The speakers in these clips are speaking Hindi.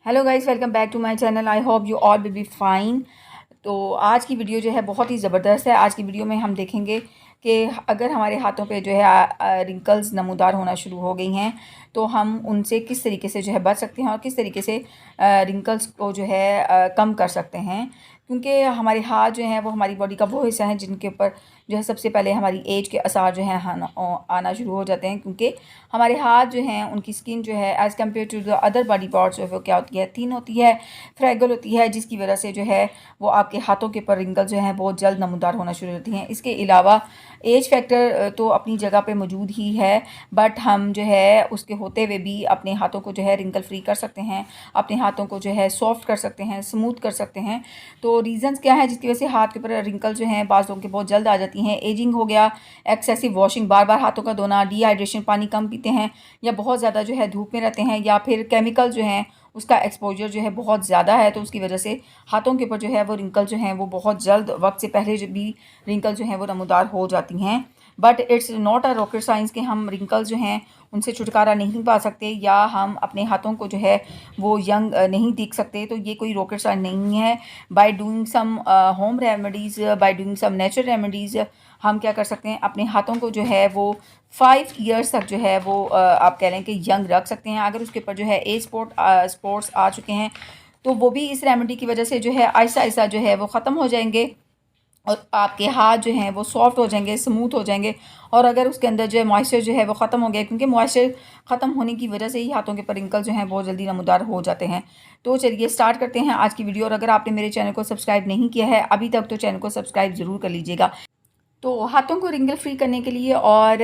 Hello guys, welcome back to my channel. I hope you all will be fine. तो आज की वीडियो जो है बहुत ही ज़बरदस्त है। आज की वीडियो में हम देखेंगे कि अगर हमारे हाथों पे जो है रिंकल्स नमूदार होना शुरू हो गई हैं तो हम उनसे किस तरीके से जो है बच सकते हैं और किस तरीके से रिंकल्स को जो है कम कर सकते हैं। क्योंकि हमारे हाथ जो हैं वो हमारी बॉडी का वो हिस्सा है जिनके ऊपर जो है सबसे पहले हमारी एज के असर जो हैं आना शुरू हो जाते हैं। क्योंकि हमारे हाथ जो हैं उनकी स्किन जो है as compare to the other body parts जो है वो क्या होती है, थिन होती है, फ्रेगल होती है, जिसकी वजह से जो है वो आपके हाथों के ऊपर रिंकल जो हैं बहुत जल्द नमूदार होना शुरू होती हैं। इसके अलावा एज फैक्टर तो अपनी जगह पे मौजूद ही है, बट हम जो है उसके होते हुए भी अपने हाथों को जो है रिंकल फ्री कर सकते हैं, अपने हाथों को जो है सॉफ्ट कर सकते हैं, स्मूथ कर सकते हैं। तो रीज़न्स क्या है जिसकी वजह से हाथ के ऊपर रिंकल जो हैं बाज़ लोगों के बहुत जल्द आ जाती हैं? एजिंग हो गया, एक्सेसिव वॉशिंग, बार बार हाथों का धोना, डिहाइड्रेशन, पानी कम पीते हैं, या बहुत ज़्यादा जो है धूप में रहते हैं, या फिर केमिकल जो हैं उसका एक्सपोजर जो है बहुत ज़्यादा है, तो उसकी वजह से हाथों के ऊपर जो है वो रिंकल जो हैं वो बहुत जल्द वक्त से पहले जो भी रिंकल जो हैं वो नमूदार हो जाती हैं। But it's not a rocket science कि हम रिंकल्स जो हैं उनसे छुटकारा नहीं पा सकते या हम अपने हाथों को जो है वो यंग नहीं दिख सकते। तो ये कोई रॉकेट साइंस नहीं है। By doing some home remedies, by doing some natural remedies हम क्या कर सकते हैं, अपने हाथों को जो है वो 5 ईयर्स तक जो है वो आप कह लें कि यंग रख सकते हैं। अगर उसके ऊपर जो है एज स्पॉट्स आ चुके हैं तो वो भी इस रेमेडी की वजह से जो है आहिस्ता आहिस्ता जो है वो ख़त्म हो जाएंगे और आपके हाथ जो हैं वो सॉफ्ट हो जाएंगे, स्मूथ हो जाएंगे। और अगर उसके अंदर जो है मॉइस्चर जो है वो ख़त्म हो गया, क्योंकि मॉइस्चर ख़त्म होने की वजह से ही हाथों के ऊपर रिंकल जो हैं बहुत जल्दी नमूदार हो जाते हैं। तो चलिए स्टार्ट करते हैं आज की वीडियो। और अगर आपने मेरे चैनल को सब्सक्राइब नहीं किया है अभी तक तो चैनल को सब्सक्राइब ज़रूर कर लीजिएगा। तो हाथों को रिंगल फ्री करने के लिए और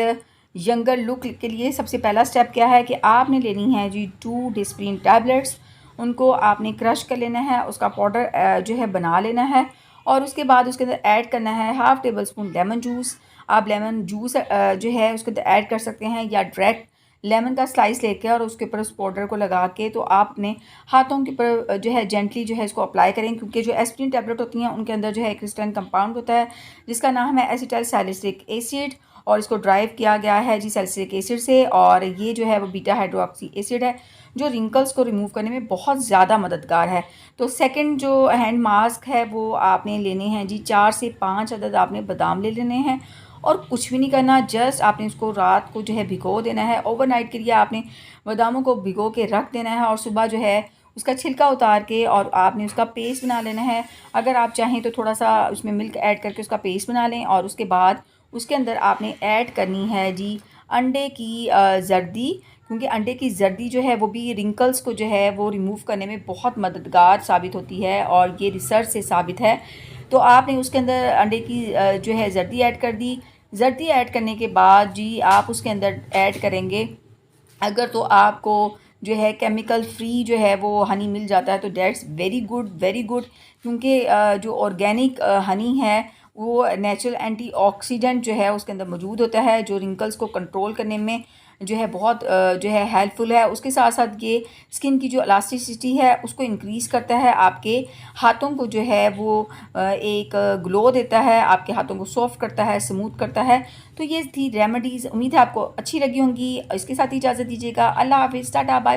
यंगर लुक के लिए सबसे पहला स्टेप क्या है कि आपने लेनी है जी 2 डिस्प्रिन टैबलेट्स। उनको आपने क्रश कर लेना है, उसका पाउडर जो है बना लेना है और उसके बाद उसके अंदर ऐड करना है half table spoon lemon juice. आप लेमन जूस जो है उसके अंदर ऐड कर सकते हैं या डायरेक्ट लेमन का स्लाइस लेके और उसके ऊपर उस पाउडर को लगा के तो आप अपने हाथों के ऊपर जो है जेंटली जो है इसको अप्लाई करें। क्योंकि जो एस्पिरिन टैबलेट होती हैं उनके अंदर जो है क्रिस्टलन कंपाउंड होता है जिसका नाम है एसिटाइल सैलिसिलिक एसिड, और इसको ड्राइव किया गया है जी सैलिसिलिक एसिड से। और ये जो है वो बीटा हाइड्रोक्सी एसिड है जो रिंकल्स को रिमूव करने में बहुत ज़्यादा मददगार है। तो सेकंड जो हैंड मास्क है वो आपने लेने हैं जी 4 से 5 अदद आपने बादाम ले लेने हैं और कुछ भी नहीं करना, जस्ट आपने उसको रात को जो है भिगो देना है। ओवरनाइट के लिए आपने बादामों को भिगो के रख देना है और सुबह जो है उसका छिलका उतार के और आपने उसका पेस्ट बना लेना है। अगर आप चाहें तो थोड़ा सा उसमें मिल्क ऐड करके उसका पेस्ट बना लें और उसके बाद उसके अंदर आपने ऐड करनी है जी अंडे की जर्दी। क्योंकि अंडे की जर्दी जो है वो भी रिंकल्स को जो है वो रिमूव करने में बहुत मददगार साबित होती है और ये रिसर्च से साबित है। तो आपने उसके अंदर अंडे की जो है जर्दी ऐड कर दी। जर्दी ऐड करने के बाद जी आप उसके अंदर ऐड करेंगे, अगर तो आपको जो है केमिकल फ्री जो है वो हनी मिल जाता है तो that's very good, very good. क्योंकि जो ऑर्गेनिक हनी है वो नेचुरल एंटीऑक्सीडेंट जो है उसके अंदर मौजूद होता है जो रिंकल्स को कंट्रोल करने में जो है बहुत जो है हेल्पफुल है। उसके साथ साथ ये स्किन की जो इलास्टिसिटी है उसको इंक्रीज़ करता है, आपके हाथों को जो है वो एक ग्लो देता है, आपके हाथों को सॉफ्ट करता है, स्मूथ करता है। तो ये थी रेमेडीज़, उम्मीद है आपको अच्छी लगी होंगी। इसके साथ ही इजाज़त दीजिएगा। अल्लाह हाफ़िज़, टाटा, बाय।